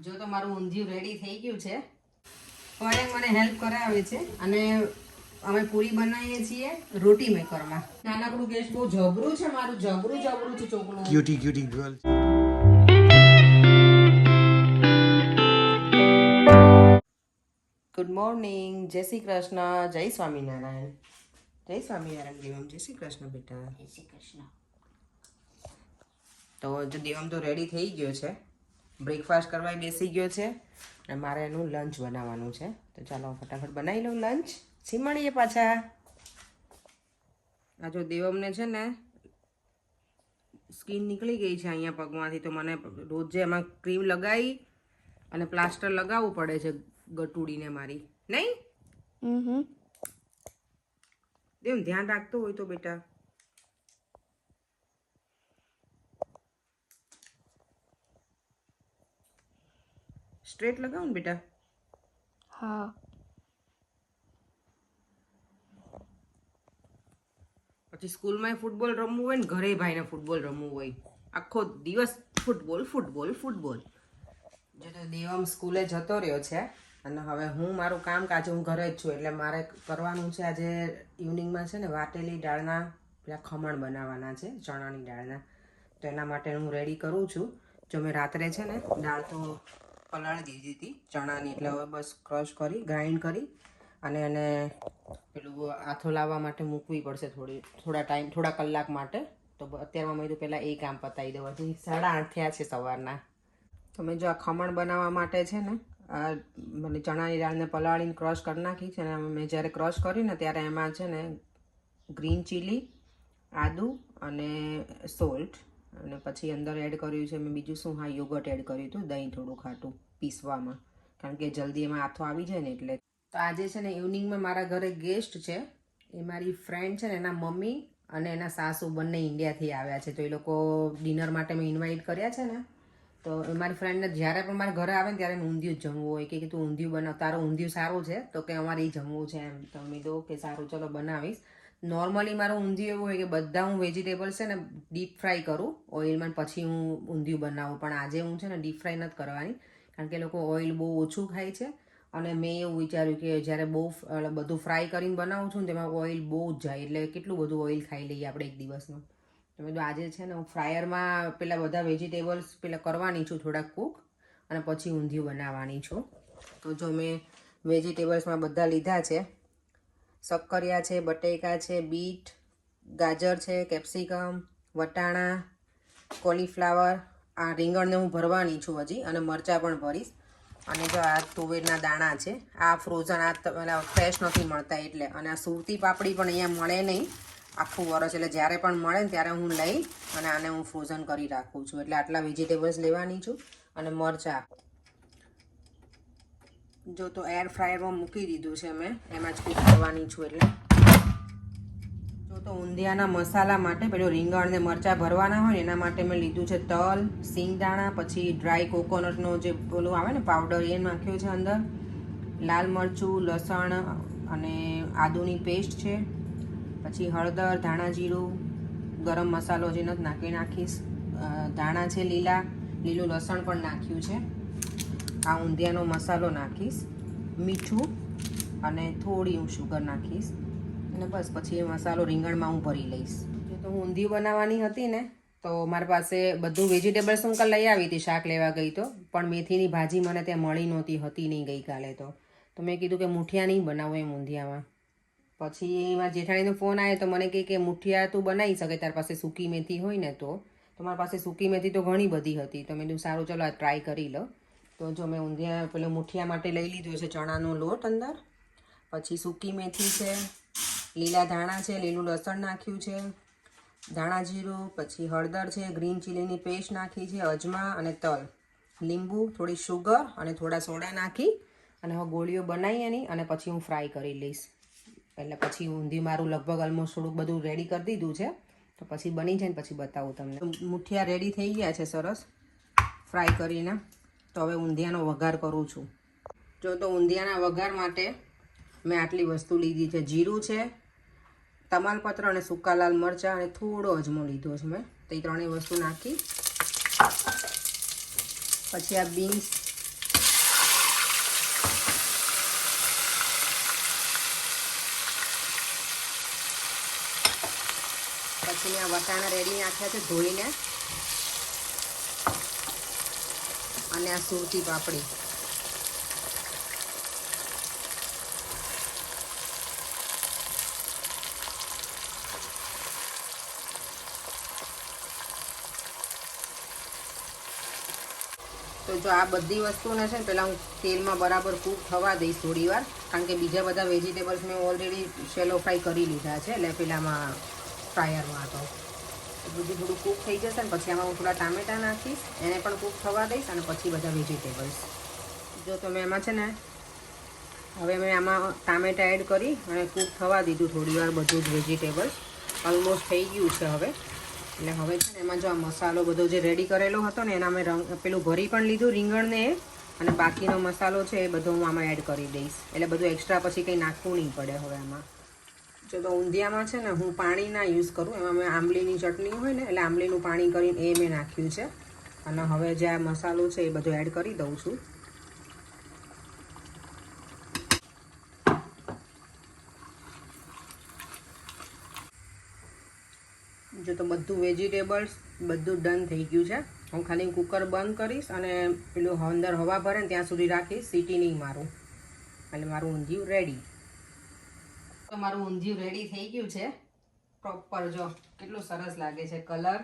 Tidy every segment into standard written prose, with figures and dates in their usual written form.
જો તો મારું ઊંધિયું રેડી થઈ ગયું છે. પણ મને હેલ્પ કરાવે છે અને અમે પૂરી બનાવીએ છીએ રોટી મેકરમાં. નાનકડું ગેસ બહુ જબરું છે મારું, જબરું છે ચોકનું. Cutie girl. ગુડ મોર્નિંગ, જય શ્રી કૃષ્ણ, જય સ્વામિનારાયણ. જય સ્વામિનારાયણ દેવમ, જય શ્રી કૃષ્ણ બેટા. જય શ્રી કૃષ્ણ. તો જો દેવમ તો રેડી થઈ ગયો છે, બ્રેકફાસ્ટ કરવા બેસી ગયો છે અને મારે એનું લંચ બનાવવાનું છે. તો ચાલો ફટાફટ બનાવી લઉં લંચ, પછી મળીએ પાછા. આ જો દેવમને છે ને સ્કિન નીકળી ગઈ છે અહીંયા પગમાંથી, તો મને રોજ જે એમાં ક્રીમ લગાવી અને પ્લાસ્ટર લગાવવું પડે છે ગટુડીને મારી, નહીં? દેવ ધ્યાન રાખતો હોય તો બેટા. સ્ટ્રેટ લગાવો ને બેટા. હા. પછી સ્કૂલમાં ફૂટબોલ રમવું હોય ને ઘરે ભાઈને ફૂટબોલ રમવું હોય, આખો દિવસ ફૂટબોલ. જો તો દેવમ સ્કૂલે જતો રહ્યો છે અને હવે હું મારું કામકાજ હું ઘરે જ છું, એટલે મારે કરવાનું છે આજે ઇવનિંગમાં છે ને વાટેલી દાળના પેલા ખમણ બનાવવાના છે, ચણાની દાળના. તો એના માટે હું રેડી કરું છું. જો મેં રાત્રે છે ને દાળ તો પલાળી દીધી હતી ચણાની, એટલે હવે બસ ક્રશ કરી ગ્રાઇન્ડ કરી અને એને પેલું આથો લાવવા માટે મૂકવી પડશે થોડા કલાક માટે. તો અત્યારમાં મેં તો પહેલાં એ કામ પતાવી દઉં. હજી 8:30 થયા છે સવારના. તો મેં જો આ ખમણ બનાવવા માટે છે ને મને ચણાની દાળને પલાળીને ક્રશ કરી નાખી છે. અને મેં જ્યારે ક્રશ કર્યું ને ત્યારે એમાં છે ને ગ્રીન ચીલી, આદું અને સોલ્ટ, અને પછી અંદર એડ કર્યું છે મેં બીજું શું, હા, યોગર્ટ એડ કર્યું હતું, દહીં થોડું ખાટું પીસવામાં, કારણ કે જલ્દી એમાં આથો આવી જાય ને એટલે. તો આજે છે ને ઇવનિંગમાં મારા ઘરે ગેસ્ટ છે. એ મારી ફ્રેન્ડ છે ને એના મમ્મી અને એના સાસુ બંને ઇન્ડિયાથી આવ્યા છે. તો એ લોકો ડિનર માટે મેં ઇન્વાઇટ કર્યા છે ને. તો એ મારી ફ્રેન્ડને જ્યારે પણ મારા ઘરે આવે ને ત્યારે ઊંધિયું જ જમવું હોય, કે તું ઊંધિયું બનાવ, તારું ઊંધિયું સારું છે, તો કે અમારે એ જમવું છે એમ. તો મેં કીધું કે સારું ચલો બનાવીશ. નોર્મલી મારું ઊંધિયું એવું હોય કે બધા હું વેજીટેબલ્સ છે ને ડીપ ફ્રાય કરું ઓઇલમાં, પછી હું ઊંધિયું બનાવું. પણ આજે હું છે ને ડીપ ફ્રાય નથી કરવાની, કારણ કે લોકો ઓઇલ બહુ ઓછું ખાય છે. અને મેં એવું વિચાર્યું કે જ્યારે બહુ બધું ફ્રાય કરીને બનાવું છું ને તેમાં ઓઇલ બહુ જ જાય, એટલે કેટલું બધું ઓઇલ ખાઈ લઈએ આપણે એક દિવસનું. તો મેં આજે છે ને હું ફ્રાયરમાં પેલા બધા વેજીટેબલ્સ પેલા કરવાની છું થોડાક કૂક, અને પછી ઊંધિયું બનાવવાની છું. તો જો મેં વેજીટેબલ્સમાં બધા લીધા છે. શક્કરિયા છે, બટેકા છે, બીટ, ગાજર છે, કેપ્સિકમ, વટાણા, કોલીફ્લાવર, આ રીંગણને હું ભરવાની છું હજી, અને મરચાં પણ ભરીશ. અને જો આ તુવેરના દાણા છે, આ ફ્રોઝન, આ ફ્રેશ નથી મળતા એટલે. અને આ સુરતી પાપડી પણ અહીંયા મળે નહીં આખું વરસ, એટલે જ્યારે પણ મળે ને ત્યારે હું લઈ અને આને હું ફ્રોઝન કરી રાખું છું. એટલે આટલા વેજીટેબલ્સ લેવાની છું. અને મરચાં જો તો એર ફ્રાયરમાં મૂકી દીધું છે મેં, એમાં જ કૂક કરવાની છું. એટલે જો તો ઊંધિયાના મસાલા માટે પેલું રીંગણ ને મરચાં ભરવાના હોય ને એના માટે મેં લીધું છે તલ, સિંગદાણા, પછી ડ્રાય કોકોનટનો જે પેલું આવે ને પાવડર, એ નાખ્યો છે અંદર. લાલ મરચું, લસણ અને આદુની પેસ્ટ છે. પછી હળદર, ધાણા જીરું, ગરમ મસાલો જે નથી નાખી નાખીશ. ધાણા છે લીલું લસણ પણ નાખ્યું છે. આ ઊંધિયાનો મસાલો નાખીશ, મીઠું અને થોડી હું શુગર નાખીશ. અને બસ પછી એ મસાલો રીંગણમાં હું ભરી લઈશ. જો તો હું ઊંધિયું બનાવવાની હતી ને, તો મારી પાસે બધું વેજીટેબલ્સ હું લઈ આવી હતી શાક લેવા ગઈ તો, પણ મેથીની ભાજી મને ત્યાં મળી નહોતી, હતી નહીં ગઈકાલે. તો મેં કીધું કે મુઠિયા નહીં બનાવું એમ ઊંધિયામાં. પછી એમાં જેઠાણીનો ફોન આવ્યો તો મને કહે કે મુઠિયા તું બનાવી શકે તારી પાસે સૂકી મેથી હોય ને તો. મારી પાસે સૂકી મેથી તો ઘણી બધી હતી, તો મેં કીધું સારું ચલો આ ટ્રાય કરી લો. તો જો મેં ઊંધિયા પેલો મુઠિયા માટે લઈ લીધો છે ચણાનો લોટ અંદર, પછી સૂકી મેથી છે, લીલા ધાણા છે, લીલું લસણ નાખ્યું છે, ધાણા જીરું, પછી હળદર છે, ગ્રીન ચીલીની પેસ્ટ નાખી છે, અજમા અને તલ, લીંબુ, થોડી શુગર અને થોડા સોડા નાખી અને હવે ગોળીઓ બનાવી એની, અને પછી હું ફ્રાય કરી લઈશ. એટલે પછી ઊંધિયું મારું લગભગ ઓલમોસ્ટ થોડુંક બધું રેડી કરી દીધું છે. તો પછી બની જાય ને પછી બતાવું તમને. મુઠિયા રેડી થઈ ગયા છે સરસ ફ્રાય કરીને. તો હવે ઊંધિયાનો વઘાર કરું છું. જો તો ઊંધિયાના વઘાર માટે મેં આટલી વસ્તુ લીધી છે. જીરું છે, તમાલપત્ર અને સૂકા લાલ મરચાં અને થોડો અજમો લીધો છે મેં. તો એ ત્રણેય વસ્તુ નાખી પછી આ બીન્સ પછી મેં આ વટાણા રેડી નાખ્યા છે ધોઈને, અને આ સુરતી પાપડી. તો જો આ બધી વસ્તુને છે ને પહેલાં હું તેલમાં બરાબર કૂક થવા દઈશ થોડી વાર, કારણ કે બીજા બધા વેજીટેબલ્સ મેં ઓલરેડી શેલો ફ્રાય કરી લીધા છે, એટલે પેલામાં ફ્રાયરમાં તો બધું થોડું કૂક થઈ જશે ને પછી આમાં હું થોડા ટામેટાં નાખીશ, એને પણ કૂક થવા દઈશ, અને પછી બધા વેજીટેબલ્સ. જો તમે એમાં છે ને હવે મેં આમાં ટામેટાં એડ કરી અને કૂક થવા દીધું થોડી વાર બધું જ વેજીટેબલ્સ. ઓલમોસ્ટ થઈ ગયું છે હવે. એટલે હવે છે ને એમાં જો આ મસાલો બધો જે રેડી કરેલો હતો ને એના મેં પેલું ભરી પણ લીધું રીંગણને, અને બાકીનો મસાલો છે એ બધો હું આમાં એડ કરી દઈશ, એટલે બધું એક્સ્ટ્રા પછી કંઈ નાખવું નહીં પડે હવે આમાં. જો તો ઊંધિયામાં છે ને હું પાણી ના યુઝ કરું, એમાં મેં આંબલીની ચટણી હોય ને એટલે આંબલીનું પાણી કરીને એ મેં નાખ્યું છે, અને હવે જે આ મસાલો છે એ બધો એડ કરી દઉં છું. જો તો બધું વેજીટેબલ્સ બધું ડન થઈ ગયું છે. હું ખાલી કુકર બંધ કરીશ અને પેલું અંદર હવા ભરે ને ત્યાં સુધી રાખીશ, સીટી નહીં મારું, એટલે મારું ઊંધિયું રેડી. તો મારું ઊંધિયું રેડી થઈ ગયું છે પ્રોપર. જો કેટલું સરસ લાગે છે કલર,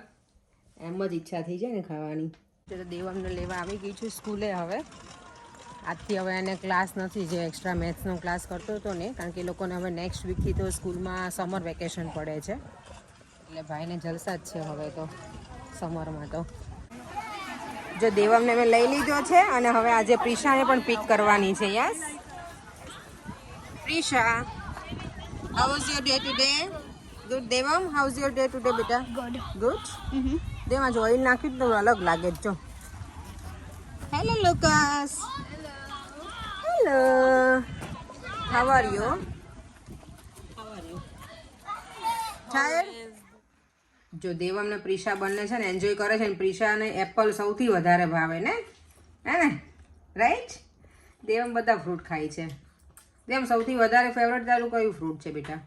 એમ જ ઈચ્છા થઈ જાય ને ખાવાની. તો દેવમને લેવા આવી ગઈ છું સ્કૂલે. હવે આજથી હવે એને ક્લાસ નથી, જે એક્સ્ટ્રા મેથ્સનો ક્લાસ કરતો હતો ને, કારણ કે એ લોકોને હવે નેક્સ્ટ વીકથી તો સ્કૂલમાં સમર વેકેશન પડે છે, એટલે ભાઈને જલસા જ છે હવે તો સમરમાં. તો જો દેવમને મેં લઈ લીધો છે, અને હવે આજે પ્રિશાને પણ પિક કરવાની છે. Yes Prisha, how was your day today? Good. Devam, how's your day today beta? Good. Good. દેવા જો ઓઇલ નાખ્યું તો અલગ લાગે જ. જો hello Lucas. Hello, how are you? Tired? જો દેવમ ને પ્રિશા બંને છે ને એન્જોય કરે છે, ને પ્રિશાને એપલ સૌથી વધારે ભાવે ને, હે ને, રાઈટ? દેવમ બધા ફ્રૂટ ખાય છે. દેવમ સૌથી વધારે ફેવરેટ તારું કયું ફ્રૂટ છે બેટા?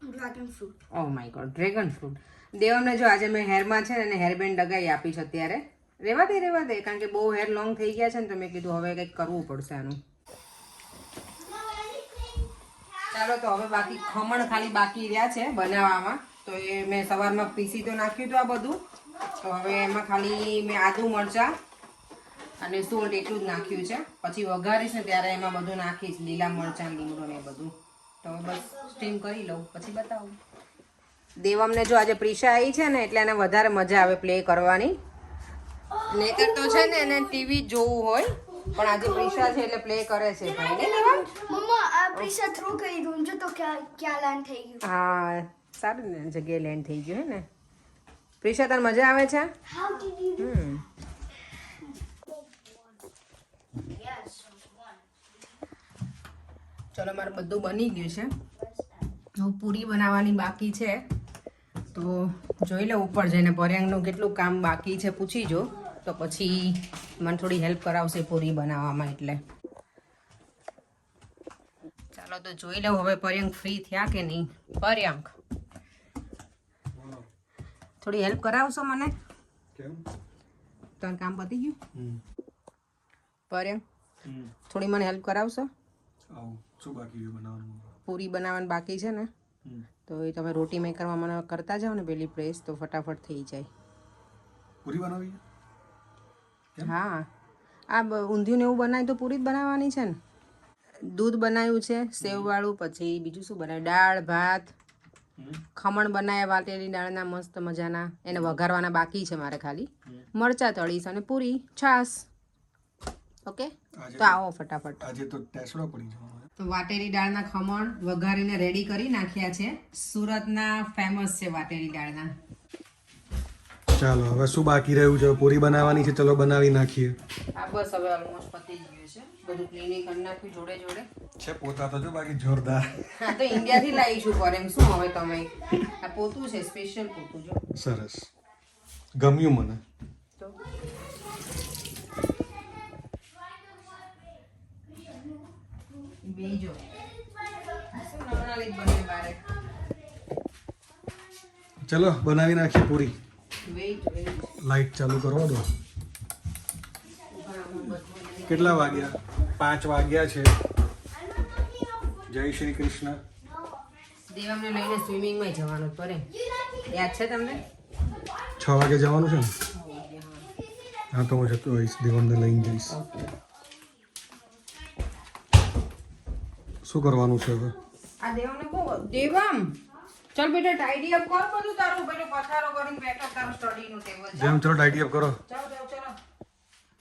Dragon fruit. Oh my God, dragon fruit. દેવમને જો આજે મેં હેરમાં છે ને એને હેરબેન્ડ લગાવી આપી છે. અત્યારે રહેવા દે, કારણ કે બહુ હેર લોંગ થઈ ગયા છે ને, તો મેં કીધું હવે કંઈક કરવું પડશે આનું. ચાલો તો હવે બાકી ખમણ ખાલી બાકી રહ્યા છે બનાવવામાં, તો એ મેં સવારમાં પીસી તો નાખ્યું હતું આ બધું. તો હવે એમાં ખાલી મેં આદુ મરચાં અને સોલ્ટ એટલું જ નાખ્યું છે. પછી વઘારીશ ને ત્યારે એમાં બધું નાખીશ, લીલા મરચાં, લીમડો ને બધું. તો બસ સ્ટીમ કરી લઉં પછી બતાવું. દેવમને જો આજે પ્રિશા આવી છે ને એટલે એને વધારે મજા આવે પ્લે કરવાની. નહીતર તો છે ને એને ટીવી જોવું હોય, પણ આજે પ્રિશા છે એટલે પ્લે કરે છે ભાઈ ને. દેવા મમ્મા આ પ્રિશા થ્રો કરી દઉં જો તો ક્યાં લેન્ડ થઈ ગયું. હા સારું ને, જગ્યાએ લેન્ડ થઈ ગયું હે ને. પ્રિશા તને મજા આવે છે? How did you do? ચલો મારે બધું બની ગયું છે. હું પૂરી બનાવવાની બાકી છે, તો જોઈ લો ઉપર જઈને પર્યાંગનું કેટલું કામ બાકી છે પૂછી જો, તો પછી મને થોડી હેલ્પ કરાવશે પૂરી બનાવવામાં. એટલે ચાલો તો જોઈ લઉં હવે પર્યાંગ ફ્રી થયા કે નહીં. પર્યાંગ થોડી હેલ્પ કરાવશો મને? તને કામ પતી ગયું? પર્યાંગ થોડી મને હેલ્પ કરાવશો? પૂરી બનાવવાનું બાકી છે ને, તો એ તમે રોટી મેકરમાં મને કરતા જાઓ ને પેલી પ્રેસ, તો ફટાફટ થઈ જાય. પૂરી બનાવી? હા, આ ઊંધિયું ને એવું બનાય તો પૂરી જ બનાવવાની છે ને. દૂધ બનાવ્યું છે સેવવાળું, પછી બીજું શું બનાવ્યું? દાળ ભાત, ખમણ બનાવ્યા વાટેલી દાળના મસ્ત મજાના, એને વઘારવાના બાકી છે મારે ખાલી. મરચાં તળીશ અને પૂરી છાસ. ઓકે, તો આવો ફટાફટ. આજે તો ટેસડો પડી જવાનો. તો વાટેલી દાળના ખમણ વઘારીને રેડી કરી નાખ્યા છે. સુરતના ફેમસ છે વાટેલી દાળના. ચાલો હવે શું બાકી રહ્યું છે? પૂરી બનાવવાની છે, ચલો બનાવી નાખીએ. આ બસ હવે ઓલમોસ્ટ પતી ગયું છે, બધું ક્લીનિંગ કરી નાખ્યું જોડે જોડે છે. પોતા તો જો બાકી જોરદાર. હા તો ઇન્ડિયાથી લાવીશું પર એમ શું હવે તમે. આ પોતું છે, સ્પેશિયલ પોતું. જો સરસ, ગમ્યું મને. તો બીજો શું નવરાલી બને બારે. ચલો બનાવી નાખીએ પૂરી. વેઇટ લાઈટ ચાલુ કરવા દો. કેટલા વાગ્યા? 5 વાગ્યા છે. જય શ્રી કૃષ્ણ. દેવામને લઈને સ્વિમિંગમાં જવાનું પડે, યાદ છે તમને? 6 વાગે જવાનું છે ને? હા તો હું જતો હોઈશ, દેવામને લઈને જઈશ. શું કરવાનું છે હવે? આ દેવામને કહો, દેવામ ચાલ બેટા ટાઈડી અપ કર બધું તારું, પેલો પથારો કરીને બેઠો તારું સ્ટડીનું ટેબલ. જેમ ચલો ટાઈડી અપ કરો. ચાલ ચાલ ચલો.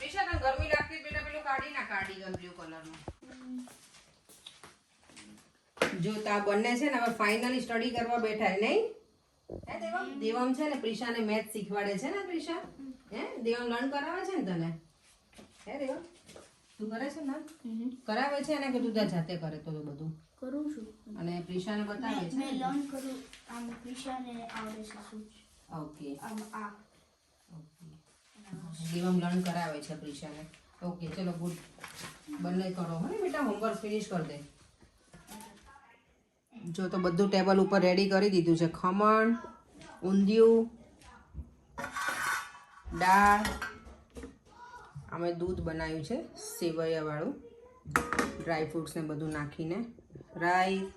પૈસા તને ગરમી લાગતી બેટા, પેલું કાઢી ના કાર્ડિગન બ્લુ કલરનું. જો તા બંને છે ને હવે ફાઇનલી સ્ટડી કરવા બેઠા નહીં? હે દેવમ? દેવમ છે ને પ્રિશાને મેથ શીખવાડે છે ને પ્રિશા? હે દેવમ લર્ન કરાવે છે ને તને? હે દેવમ? તું કરે છે ને? કરાવે છે ને કે તું તાર જાતે કરે તો બધું? કરું છું. અને પ્રિશાને બતાવે છે? મેં લર્ન કરું. આમ પ્રિશાને આવડે છે શું? ઓકે. આમ આ દેવમ લર્ન કરાવે છે પ્રિશાને. ઓકે ચલો ગુડ. બંને કરો હે બેટા, હોમવર્ક ફિનિશ કરી દે. જો તો બધું ટેબલ ઉપર રેડી કરી દીધું છે. ખમણ, ઊંધિયું, દાળ, અમે દૂધ બનાવ્યું છે સેવૈયાવાળું, ડ્રાય ફ્રૂટ્સ ને બધું નાખીને, રાઈસ,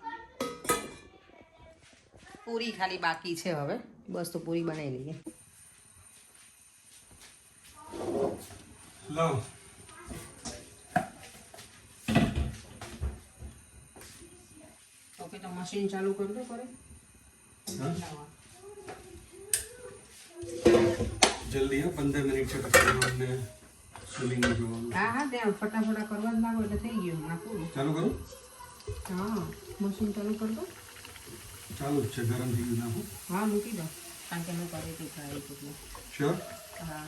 પૂરી ખાલી બાકી છે હવે, બસ તો પૂરી બનાવી લઈએ. લાવ. ઓકે તો મશીન ચાલુ કરી દો કરે. જલ્દી હો, 15 મિનિટ છે પછી દેવામને સ્વિમિંગમાં જવાનું. હા હા ત્યાં ફટાફટ કરવા જ લાગો એટલે થઈ ગયું હમણાં પૂરું. ચાલુ કરું? હા મશીન ચાલુ કરી દો. ચાલુ જ છે, ગરમ થઈ ગયું નાખું. હા મૂકી દો, કારણ કે મેં કરી હતી ટ્રાય એટલે. શ્યોર? હા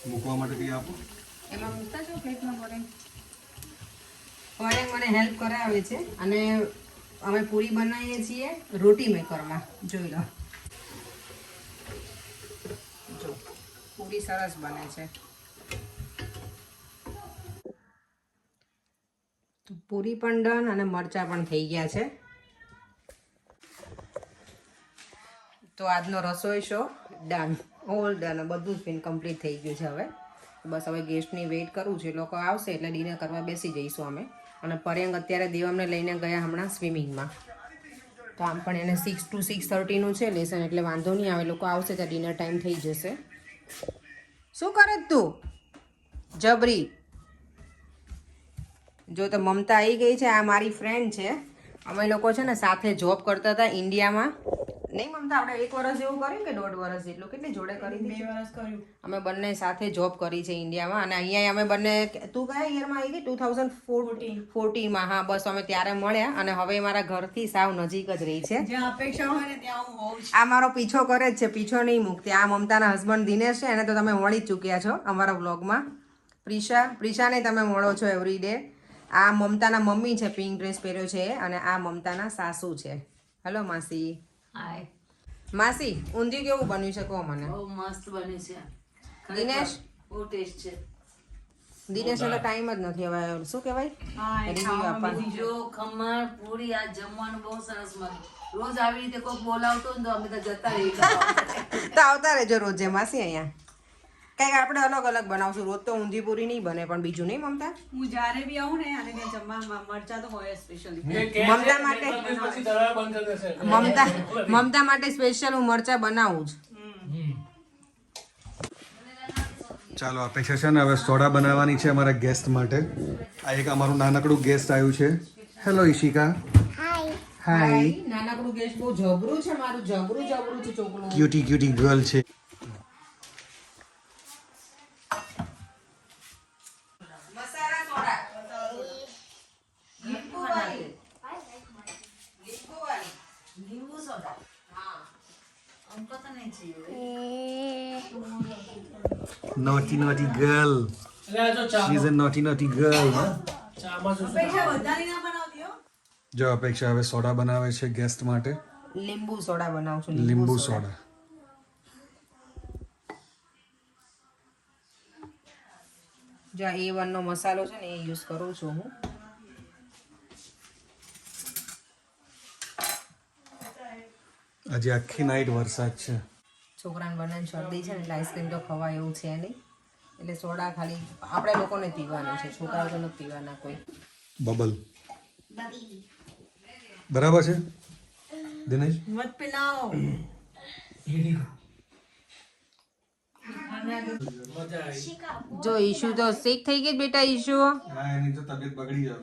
મૂકવા માટે કંઈ આપો? એમાં મૂકતા છો પ્લેટમાં ભરે. મને હેલ્પ કરાવે છે અને અમે પૂરી બનાવીએ છીએ રોટી મેકરમાં. જોઈ લો, જો પૂરી સરસ બને છે. તો પૂરી પણ ડન અને મરચાં પણ થઈ ગયા છે. તો આજનો રસોઈ શો ડન, ઓલ ડન, બધું જ કમ્પ્લીટ થઈ ગયું છે. હવે બસ હવે ગેસ્ટની વેઇટ કરું છું, એ લોકો આવશે એટલે ડિનર કરવા બેસી જઈશું અમે. અને પર્યંક અત્યારે દેવામને લઈને ગયા હમણાં સ્વિમિંગમાં, તો આમ પણ એને 6 to 6:30નું છે લેસન, એટલે વાંધો નહીં આવે. લોકો આવશે ત્યાં ડિનર ટાઈમ થઈ જશે. શું કરે તું જબરી? જો તો મમતા આવી ગઈ છે, આ મારી ફ્રેન્ડ છે. અમે લોકો છે ને સાથે જોબ કરતા હતા ઇન્ડિયામાં. નહીં મમતા, આપણે 1 વર્ષ જેવું કર્યું કે 1.5 વર્ષ જેટલું? કેટલી જોડે કરી? 2 વર્ષ કર્યું. અમે બંને સાથે જોબ કરી છે ઇન્ડિયામાં. અને અહીંયા અમે બંને, તું કયા યરમાં આવી ગઈ? 2014માં. હા બસ અમે ત્યારે મળ્યા અને હવે મારા ઘરથી સાવ નજીક જ રહી છે. જ્યાં અપેક્ષા હોય ને ત્યાં હું હોઉં છું. આ મારો પીછો કરે જ છે, પીછો નહીં મૂકતી. આ મમતાના હસબન્ડ દિનેશ છે, એને તો તમે મળી જ ચૂક્યા છો અમારા વ્લોગમાં. પ્રિશાને તમે મળો છો એવરી ડે. આ મમતાના મમ્મી છે, પિંક ડ્રેસ પહેર્યો છે, અને આ મમતાના સાસુ છે. હેલો માસી. હાય, માસી ઊંધિયું કેવું બન્યું છે કહો મને. બહુ મસ્ત બને છે. દિનેશ? બહુ ટેસ્ટ છે. દિનેશનો તો ટાઈમ જ નથી. હવે શું કહેવાય, રિવ્યુ આપવાનું. જો ખમણ પૂરી આ જમવાનું બહુ સરસ મળે. રોજ આવી રીતે કોઈ બોલાવતો ને તો અમે તો જતા રહી. તો આવતા રહેજો રોજે માસી અહીંયા. કંઈક આપણે અલગ અલગ બનાવશું. રોજ તો ઊંધી પૂરી નહીં બને, પણ બીજું નહીં મમતા? હું જ્યારે બી આવું ને અને ત્યાં જમવા મરચા તો હોય સ્પેશિયલી. મમતા માટે મમતા માટે સ્પેશિયલ હું મરચા બનાવું જ. ચાલો અપેક્ષા છે ને હવે સોડા બનાવવાની છે અમારા ગેસ્ટ માટે. આ એક અમારું નાનકડું ગેસ્ટ આવ્યું છે. હેલો ઈશિકા. હાય. નાનકડું ગેસ બહુ જબરું છે મારું, જબરું છે છોકરું. ક્યુટી ગર્લ છે. મસાલા સોડા. લીંબુ વાળી. લીંબુ સોડા હા. हमको तो नहीं चाहिए. Naughty girl. She is a naughty girl. અપેક્ષા વધારી ના બનાવતી હો. જો અપેક્ષા હવે સોડા બનાવે છે ગેસ્ટ માટે. લીંબુ સોડા બનાવું છું. લીંબુ સોડા. જો A1 નો મસાલો છે ને એ યુઝ કરું છું હું. આજે આખી નાઈટ વરસાદ છે. છોકરાને બનાવીને શરદી છે ને એટલે આઈસ્ક્રીમ તો ખવાય એવું છે નહીં, એટલે સોડા ખાલી આપણે લોકોને પીવાનું છે, છોકરાઓ તો નથી પીવાના કોઈ. બબલ બરાબર છે દિનેશ? મત પિલાઓ. જો ઈશુ તો સિક થઈ ગઈ બેટા. ઈશુ હા, એની તો તબિયત બગડી જાય.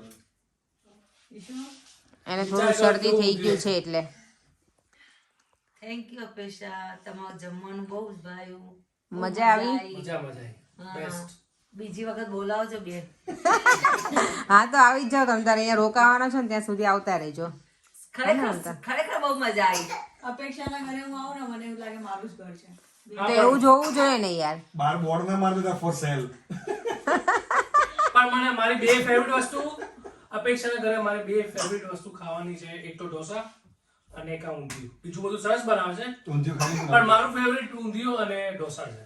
એને થોડું શરદી થઈ ગયું છે એટલે. થેન્ક યુ અપેક્ષા, તમારું જમવાનું બહુ જ ભાવ્યું. મજા આવી? હા. બીજી વખત બોલાવજો બેન. હા તો આવી જ જાઓ તમે તારે, અહીંયા રોકાવાના છો ને ત્યાં સુધી આવતા રહેજો. ખરેખર બહુ મજા આવી. અપેક્ષાના ઘરે હું આવું ને મને એવું લાગે મારું જ ઘર છે. તો એવું જોવું જોઈએ ને યાર. બાર બોર્ડ ના માર દેતા ફોર સેલ. પણ મને મારી બે ફેવરિટ વસ્તુ અપેક્ષાના ઘરે મારી બે ફેવરિટ વસ્તુ ખાવાની છે, એક તો ઢોસા અને એક આ ઊંધિયું. બીજું બધું સરસ બનાવે છે ઊંધિયું ખાલી પણ મારું ફેવરિટ ઊંધિયું અને ઢોસા છે.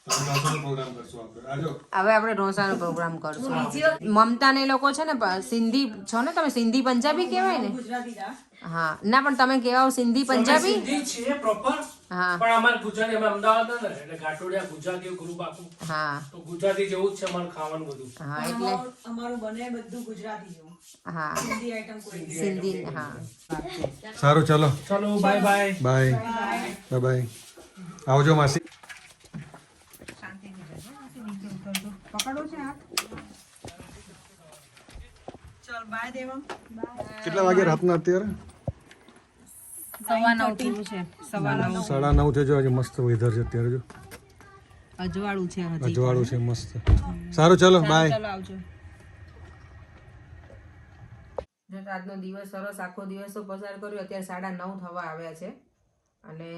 પ્રોગ્રામ કરશું આપણે. આજો હવે આપણે ઢોસાનો પ્રોગ્રામ કરશું. મમતા ને એ લોકો છે ને સિંધી છો ને તમે, સિંધી પંજાબી કહેવાય ને? ગુજરાતી જા. હા ના પણ તમે કહેવાઓ સિંધી પંજાબી. સિંધી છીએ પ્રોપર, હા પણ અમારે ગુજરાતી, અમે અમદાવાદ ને એટલે ગાંઠોડિયા ગુજરાતી ગ્રુપ આખું, હા તો ગુજરાતી જેવું જ છે અમારું ખાવાનું બધું. હા એટલે અમારું બને બધું ગુજરાતી જેવું. હા હિન્દી આઈટમ કોઈ નહીં. સિંધી હા. સારું ચલો ચલો બાય બાય. Bye bye. આવજો માસી. પકડો છે હાથ. ચાલ બાય દેવમ. કેટલા વાગે રાતના અત્યારે? 9:15 થયું છે. 9:15. 9:30 થયો. આજે મસ્ત વેધર છે અત્યારે. જો અજવાળું છે હજી. અજવાળું છે મસ્ત. સારું ચલો બાય. ચાલો આવજો. જો તો આજનો દિવસ સરસ, આખો દિવસ તો પસાર કર્યો. અત્યારે 9:30 થવા આવ્યા છે અને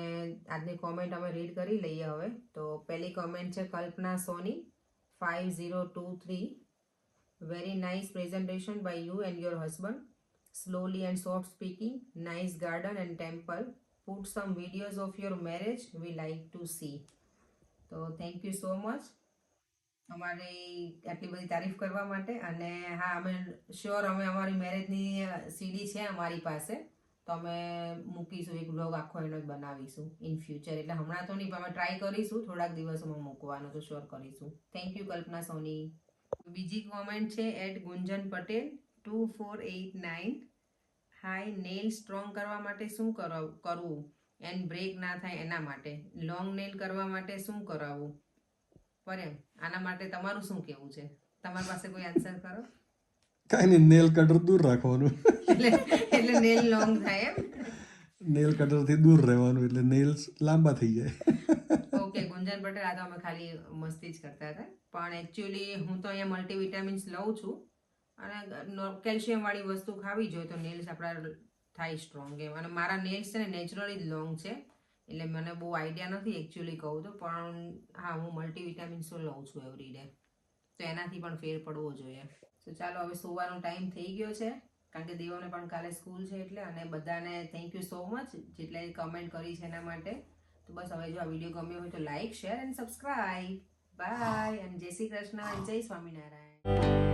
આજની કોમેન્ટ અમે રીડ કરી લઈએ હવે. તો પહેલી કોમેન્ટ છે Kalpana Soni 5023. Very nice presentation by you and your husband. Slowly and soft speaking. Nice garden and temple. Put some videos of your marriage, we like to see. તો થેન્ક યુ સો મચ અમારી આટલી બધી તારીફ કરવા માટે. અને હા, અમે શ્યોર અમે અમારી મેરેજની સીડી છે અમારી પાસે, તો અમે મૂકીશું એક વ્લોગ આખો એનો જ બનાવીશું ઇન ફ્યુચર. એટલે હમણાં તો નહીં પણ અમે ટ્રાય કરીશું થોડાક દિવસોમાં મૂકવાનું, તો શ્યોર કરીશું. થેન્ક યુ કલ્પના સોની. બીજી કોમેન્ટ છે @ગુંજન પટેલ 2489. હાય, નેલ સ્ટ્રોંગ કરવા માટે શું કરવું એન્ડ બ્રેક ના થાય એના માટે. લોંગ નેલ કરવા માટે શું કરાવવું? પર એમ આના માટે તમારું શું કહેવું છે? તમારી પાસે કોઈ આન્સર કરો? કાંઈ નહીં, નેલ કટર દૂર રાખવાનું. એટલે નેલ લોંગ થાય એમ? નેલ કટરથી દૂર રહેવાનું એટલે નેલ્સ લાંબા થઈ જાય. ઓકે ગુંજન પટેલ, આ તો અમે ખાલી મસ્તી જ કરતા હતા. પણ એકચ્યુઅલી હું તો અહીંયા મલ્ટીવિટામિન્સ લઉં છું અને કેલ્શિયમ વાળી વસ્તુ ખાવી જોઈએ તો નેલ્સ આપણા થાય સ્ટ્રોંગ એમ. અને મારા નેલ્સ છે ને નેચરલી જ લોંગ છે, એટલે મને બહુ આઈડિયા નથી એકચ્યુઅલી કહું તો. પણ હા, હું મલ્ટીવિટામિન્સ તો લઉં છું એવરી ડે, તો એનાથી પણ ફેર પડવો જોઈએ. તો ચાલો હવે સુવાનો ટાઈમ થઈ ગયો છે, કારણ કે દેવોને પણ કાલે સ્કૂલ છે એટલે. અને બધાને થેન્ક યુ સો મચ જેટલાએ કમેન્ટ કરી છે એના માટે. તો બસ હવે જો આ વિડીયો ગમ્યો હોય તો like, share and subscribe. Bye અને જય શ્રી કૃષ્ણ અને જય સ્વામિનારાયણ.